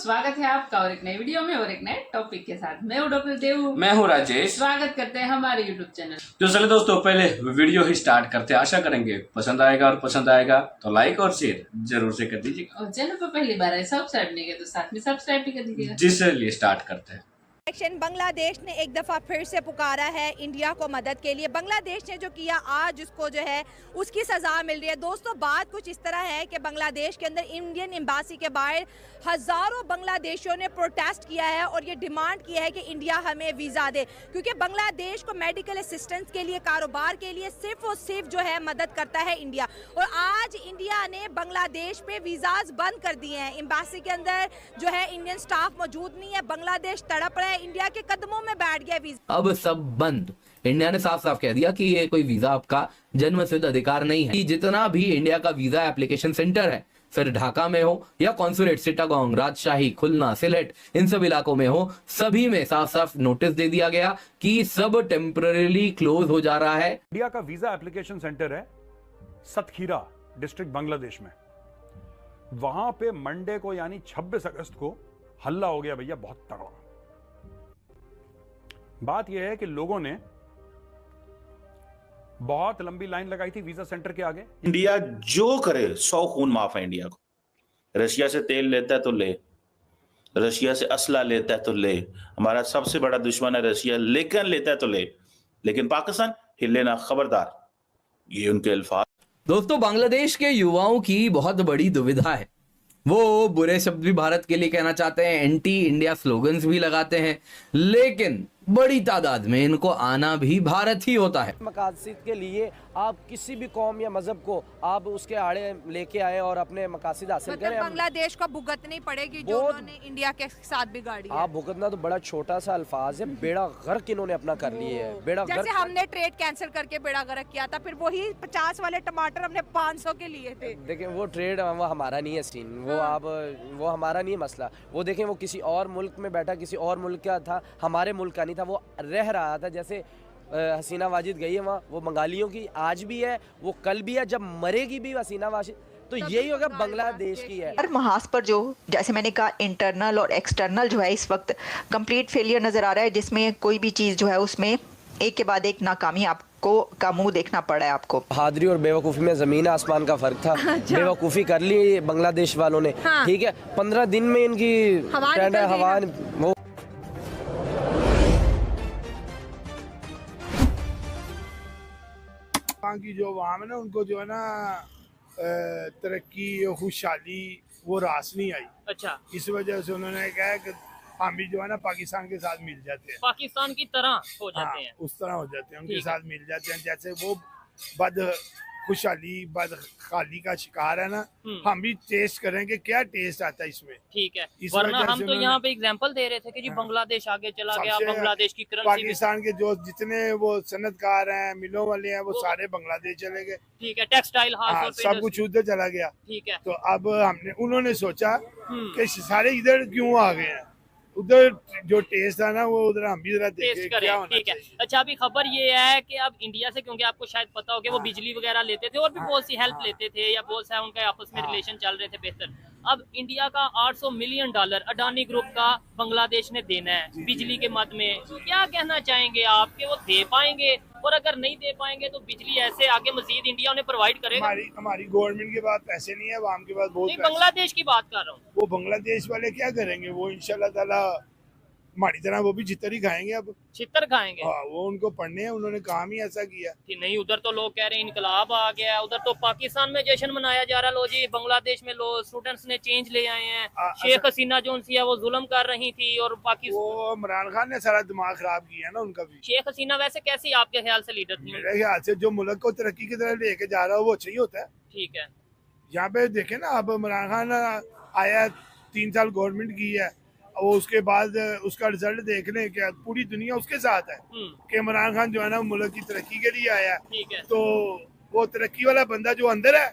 स्वागत है आपका और एक नई वीडियो में और एक नए टॉपिक के साथ। मैं हूं डॉक्टर देव, मैं हूं राजेश। स्वागत करते हैं हमारे यूट्यूब चैनल। तो चले दोस्तों, पहले वीडियो ही स्टार्ट करते हैं। आशा करेंगे पसंद आएगा, और पसंद आएगा तो लाइक और शेयर जरूर से कर दीजिएगा। और चैनल पर पहली बार है सब्सक्राइब नहीं किया तो साथ में सब्सक्राइब भी कर दीजिएगा। जिससे लिए स्टार्ट करते हैं। बांग्लादेश ने एक दफ़ा फिर से पुकारा है इंडिया को मदद के लिए। बांग्लादेश ने जो किया आज उसको जो है उसकी सज़ा मिल रही है। दोस्तों, बात कुछ इस तरह है कि बांग्लादेश के अंदर इंडियन एम्बासी के बाहर हज़ारों बांग्लादेशियों ने प्रोटेस्ट किया है और ये डिमांड किया है कि इंडिया हमें वीज़ा दे, क्योंकि बांग्लादेश को मेडिकल असिस्टेंस के लिए, कारोबार के लिए सिर्फ और सिर्फ जो है मदद करता है इंडिया। और आज इंडिया ने बांग्लादेश पे वीज़ाज बंद कर दिए हैं। एम्बासी के अंदर जो है इंडियन स्टाफ मौजूद नहीं है। बांग्लादेश तड़प रहा है, इंडिया के कदमों में बैठ गया वीजा। अब सब बंद। इंडिया ने साफ साफ कह दिया कि ये कोई वीजा आपका जन्मसिद्ध अधिकार नहीं है। जितना भी इंडिया का वीजा एप्लीकेशन सेंटर है, फिर ढाका में हो या कॉन्सुलेट, चिटागोंग, राजशाही, खुलना, सिलेट, इन सब इलाकों में हो, सभी में साफ साफ नोटिस दे दिया गया कि सब टेम्पररी क्लोज हो जा रहा है। इंडिया का वीजा एप्लीकेशन सेंटर है सतखीरा डिस्ट्रिक्ट बांग्लादेश में। वहां पे मंडे को यानी 26 अगस्त को हल्ला हो गया भैया, बहुत तगड़ा। बात यह है कि लोगों ने बहुत लंबी लाइन लगाई थी वीजा सेंटर के आगे। इंडिया जो करे 100 खून माफ है इंडिया को। रशिया से तेल लेता है तो ले, रशिया से असला लेता है तो ले, हमारा सबसे बड़ा दुश्मन है रशिया, लेकिन लेता है तो ले, लेकिन पाकिस्तान हिले ना, खबरदार। ये उनके अल्फाज। दोस्तों, बांग्लादेश के युवाओं की बहुत बड़ी दुविधा है। वो बुरे शब्द भी भारत के लिए कहना चाहते हैं, एंटी इंडिया स्लोगन्स भी लगाते हैं, लेकिन बड़ी तादाद में इनको आना भी भारत ही होता है। मकासद के लिए आप किसी भी कौम या मजहब को आप उसके आड़े लेके आए और अपने मकासद हासिल करें। बांग्लादेश को भुगतनी पड़ेगी जो उन्होंने इंडिया के साथ बिगाड़ी है। आप भुगतना तो बड़ा छोटा सा अल्फाज है। बेड़ा गर्क इन्होंने अपना कर लिए है। बेड़ा जैसे हमने ट्रेड कैंसिल करके बेड़ा गर्क किया था, फिर वही 50 वाले टमाटर हमने 500 के लिए थे। देखें, वो ट्रेड वो हमारा नहीं है सीन, वो हमारा नहीं है मसला। वो देखें, वो किसी और मुल्क में बैठा, किसी और मुल्क का था, हमारे मुल्क का नहीं था। वो रह रहा था। जैसे हसीना वाजिद गई है वहाँ, वो बंगालियों की आज भी है, वो कल भी है, जब मरेगी भी हसीना वाजिद तो यही होगा बांग्लादेश की है। हर महाज पर जो, जैसे मैंने कहा, इंटरनल और एक्सटर्नल जो है इस वक्त कंप्लीट फेलियर नज़र आ रहा है, जिसमें कोई भी चीज़ जो है उसमें एक के बाद एक नाकामी आपको का मुंह देखना पड़ा है आपको। बहादुरी और बेवकूफ़ी में ज़मीन आसमान का फ़र्क था। बेवकूफ़ी कर ली बांग्लादेश वालों ने। हाँ। ठीक है, 15 दिन में इनकी हवा वो की जो अवाम है ना, उनको जो है ना तरक्की और खुशहाली वो रास नहीं आई। अच्छा, इस वजह से उन्होंने कहा कि हम भी जो है ना पाकिस्तान के साथ मिल जाते हैं, पाकिस्तान की तरह हो जाते हैं। उस तरह हो जाते हैं, उनके साथ मिल जाते हैं। जैसे वो बद खुशहाली बद खाली का शिकार है ना, हम भी टेस्ट करेंगे क्या टेस्ट आता है इसमें। ठीक है, वरना हम तो यहाँ पे एग्जांपल दे रहे थे कि जी बांग्लादेश आगे चला गया, बांग्लादेश की करेंसी। पाकिस्तान के जो जितने वो सनतकार हैं, मिलों वाले हैं, वो सारे बांग्लादेश चले गए। ठीक है, टेक्सटाइल हाउस सब कुछ उधर चला गया। ठीक है, तो अब उन्होंने सोचा कि सारे इधर क्यों आ गए हैं, उधर जो टेस्ट था ना वो उधर हम भी जरा देखें क्या होना। ठीक है। अच्छा, अभी खबर ये है कि अब इंडिया से, क्योंकि आपको शायद पता हो कि वो बिजली वगैरह लेते थे और भी बहुत सी हेल्प लेते थे, या बहुत सा उनका आपस में रिलेशन चल रहे थे बेहतर। अब इंडिया का $800 मिलियन अडानी ग्रुप का बांग्लादेश ने देना है बिजली के मद में। क्या कहना चाहेंगे आप कि वो दे पाएंगे, और अगर नहीं दे पाएंगे तो बिजली ऐसे आगे मजीद इंडिया उन्हें प्रोवाइड करेगा? हमारी गवर्नमेंट के पास पैसे नहीं है, आवाम के पास बहुत। बांग्लादेश की बात कर रहा हूँ। वो बांग्लादेश वाले क्या करेंगे, वो इंशाल्लाह ताला हमारी तरह वो भी चित्तर ही खाएंगे। अब चित्तर खाएंगे। हाँ, वो उनको पढ़ने हैं, उन्होंने काम ही ऐसा किया कि नहीं। उधर तो लोग कह रहे हैं इनकलाब आ गया है, उधर तो पाकिस्तान में जश्न मनाया जा रहा है। लो जी, बांग्लादेश में लो स्टूडेंट्स ने चेंज ले आए हैं। शेख हसीना जो उनसी है वो जुल्म कर रही थी, और पाकिस्तान वो इमरान खान ने सारा दिमाग खराब किया ना उनका भी। शेख हसीना वैसे कैसी आपके ख्याल से लीडर थी? मेरे ख्याल से जो मुल्क को तरक्की की तरफ लेके जा रहा है वो अच्छा ही होता है। ठीक है, यहाँ पे देखे ना, अब इमरान खान आया, 3 साल गवर्नमेंट की है, वो उसके बाद उसका रिजल्ट देख लें कि पूरी दुनिया उसके साथ है कि इमरान खान जो है ना मुल्क की तरक्की के लिए आया। ठीक है, तो वो तरक्की वाला बंदा जो अंदर है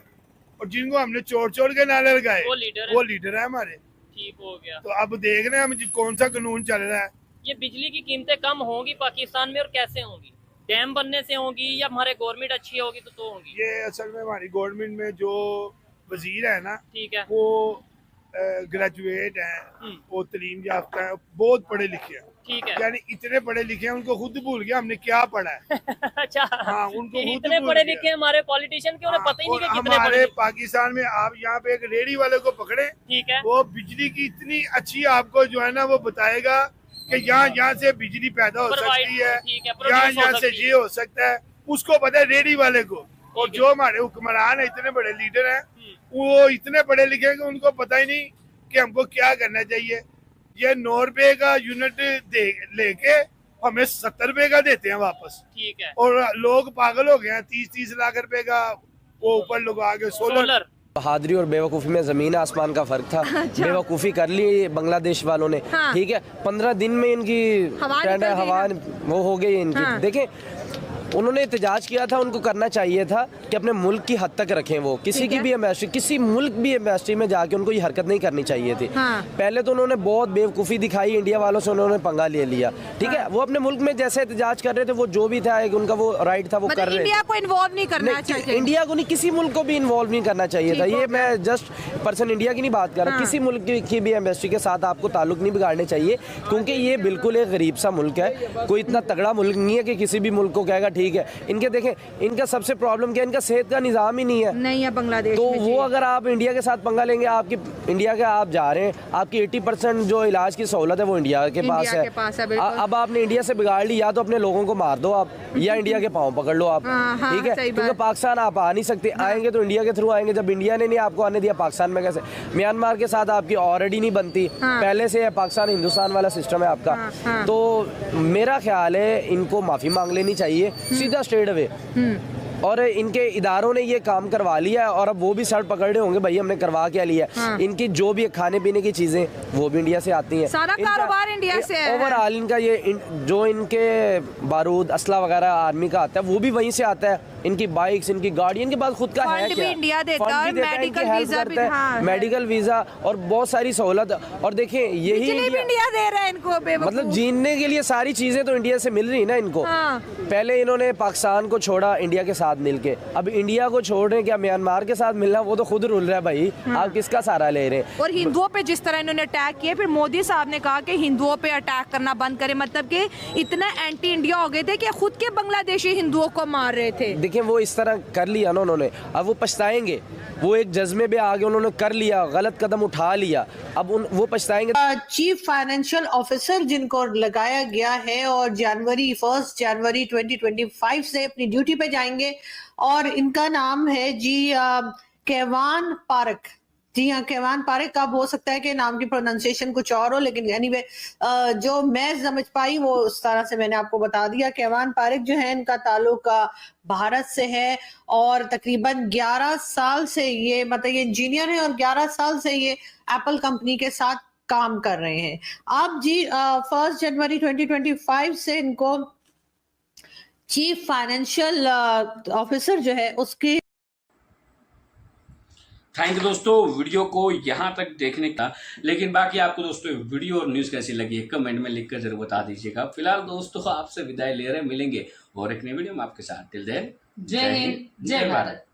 और जिनको हमने चोर के नाले लगाए, वो लीडर है हमारे। ठीक हो गया। तो अब देख रहे हैं हम कौन सा कानून चल रहा है। ये बिजली की कीमतें कम होंगी पाकिस्तान में, और कैसे होंगी? डैम बनने से होंगी या हमारे गवर्नमेंट अच्छी होगी तो होंगी? ये असल में हमारी गवर्नमेंट में जो वजीर है ना, ठीक है, वो ग्रेजुएट हैं, वो तलीम याफ्ता हैं, बहुत पढ़े लिखे हैं, ठीक है। यानी इतने पढ़े लिखे हैं उनको खुद भूल गया हमने क्या पढ़ा है। अच्छा हाँ, उनको खुद इतने भूल पढ़े गया। लिखे हमारे पॉलिटिशियन के उन्हें पता ही नहीं कि कितने हमारे पढ़े। पाकिस्तान में आप यहाँ पे एक रेडी वाले को पकड़े, ठीक है। वो बिजली की इतनी अच्छी आपको जो है ना वो बताएगा कि यहाँ से बिजली पैदा हो सकती है, ठीक है, यहाँ से ये हो सकता है, उसको पता है रेडी वाले को। और जो हमारे हुक्मरान है, इतने बड़े लीडर हैं, वो इतने पढ़े लिखे हैं कि उनको पता ही नहीं कि हमको क्या करना चाहिए। ये 9 रुपए का यूनिट लेके हमें 70 रुपए का देते हैं वापस, ठीक है। और लोग पागल हो गए हैं, 30-30 लाख रुपए का वो ऊपर लगा के सोलर। बहादुरी और बेवकूफ़ी में ज़मीन आसमान का फ़र्क था। बेवकूफ़ी कर ली बांग्लादेश वालों ने, हाँ। ठीक है। 15 दिन में इनकी हवा वो हो गई इनकी। हाँ। देखें, उन्होंने एहतजाज किया था, उनको करना चाहिए था कि अपने मुल्क की हद तक रखें। वो किसी की भी एम्बेसी, किसी मुल्क भी एम्बेसी में जाके उनको ये हरकत नहीं करनी चाहिए थी। हाँ। पहले तो उन्होंने बहुत बेवकूफ़ी दिखाई, इंडिया वालों से उन्होंने पंगा ले लिया, ठीक है। वो अपने मुल्क में जैसे एहतजाज कर रहे थे, वो जो भी था उनका वो राइट था, वो कर रहे थे। इंडिया को इन्वॉल्व नहीं करना चाहिए, इंडिया को नहीं, किसी मुल्क को भी इन्वॉल्व नहीं करना चाहिए था। ये मैं जस्ट पर्सन इंडिया की नहीं बात कर रहा, किसी मुल्क की भी एम्बेसी के साथ आपको ताल्लुक नहीं बिगाड़ने चाहिए, क्योंकि ये बिल्कुल एक गरीब सा मुल्क है। कोई इतना तगड़ा मुल्क नहीं है कि किसी भी मुल्क को कहेगा ठीक है। इनके देखें, इनका सबसे प्रॉब्लम क्या है, इनका सेहत का निज़ाम ही नहीं है बांग्लादेश तो में। वो अगर आप इंडिया के साथ पंगा लेंगे, आपकी इंडिया के आप जा रहे हैं, आपकी 80% जो इलाज की सहूलत है वो इंडिया के पास है। अब आपने इंडिया से बिगाड़ ली, या तो अपने लोगों को मार दो आप, या इंडिया के पाँव पकड़ लो आप, ठीक है। क्योंकि पाकिस्तान आप आ नहीं सकते, आएंगे तो इंडिया के थ्रू आएंगे। जब इंडिया ने नहीं आपको आने दिया, पाकिस्तान में कैसे? म्यांमार के साथ आपकी ऑलरेडी नहीं बनती, पहले से पाकिस्तान हिंदुस्तान वाला सिस्टम है आपका। तो मेरा ख्याल है इनको माफ़ी मांग लेनी चाहिए, सीधा स्ट्रेट अवे। और इनके इदारों ने ये काम करवा लिया है, और अब वो भी सर पकड़ रहे होंगे, भाई हमने करवा क्या लिया। इनकी जो भी खाने पीने की चीजें वो भी इंडिया से आती हैं, सारा कारोबार इंडिया से है। ओवरऑल इनका जो इनके बारूद असला वगैरह आर्मी का आता है वो भी वहीं से आता है। इनकी बाइक्स, इनकी गाड़ी, इनके पास खुद का है क्या? इंडिया देता है, मेडिकल वीजा भी, मेडिकल वीजा और बहुत सारी सहूलत। और देखिए यही इंडिया दे रहा है इनको, मतलब जीने के लिए सारी चीजें तो इंडिया से मिल रही ना इनको। पहले इन्होंने पाकिस्तान को छोड़ा इंडिया के साथ मिलके, अब इंडिया को छोड़ रहे हैं, क्या म्यांमार के साथ मिलना? वो तो खुद रुल रहा है भाई, आप किसका सहारा ले रहे हैं? और हिंदुओं पे जिस तरह इन्होंने अटैक किए, फिर मोदी साहब ने कहा कि हिंदुओं पे अटैक करना बंद करें, मतलब कि इतना एंटी इंडिया हो गए थे कि खुद के बांग्लादेशी हिंदुओं को मार रहे थे। देखिए वो इस तरह कर लिया ना उन्होंने, अब वो पछताएंगे। वो एक जज्बे में आगे उन्होंने कर लिया, गलत कदम उठा लिया, अब वो पछताएंगे। चीफ फाइनेंशियल ऑफिसर जिनको लगाया गया है और 1 जनवरी 2025 से अपनी ड्यूटी पे जाएंगे, और इनका नाम है जी केवान पारक। जी हाँ, केवान पारक। अब हो सकता है कि नाम की प्रोनाउंसिएशन कुछ और हो, लेकिन एनीवे जो मैं समझ पाई वो उस तरह से मैंने आपको बता दिया। केवान पारक जो है, इनका ताल्लुक भारत से है, और तकरीबन 11 साल से ये मतलब ये इंजीनियर है, और 11 साल से ये एप्पल कंपनी के साथ काम कर रहे हैं। अब जी 1 जनवरी 2025 से इनको चीफ फाइनेंशियल ऑफिसर जो है उसके। थैंक यू दोस्तों, वीडियो को यहाँ तक देखने का। लेकिन बाकी आपको दोस्तों वीडियो और न्यूज़ कैसी लगी है कमेंट में लिखकर जरूर बता दीजिएगा। फिलहाल दोस्तों आपसे विदाई ले रहे, मिलेंगे और एक नई वीडियो में आपके साथ। टिल देन, जय हिंद, जय भारत।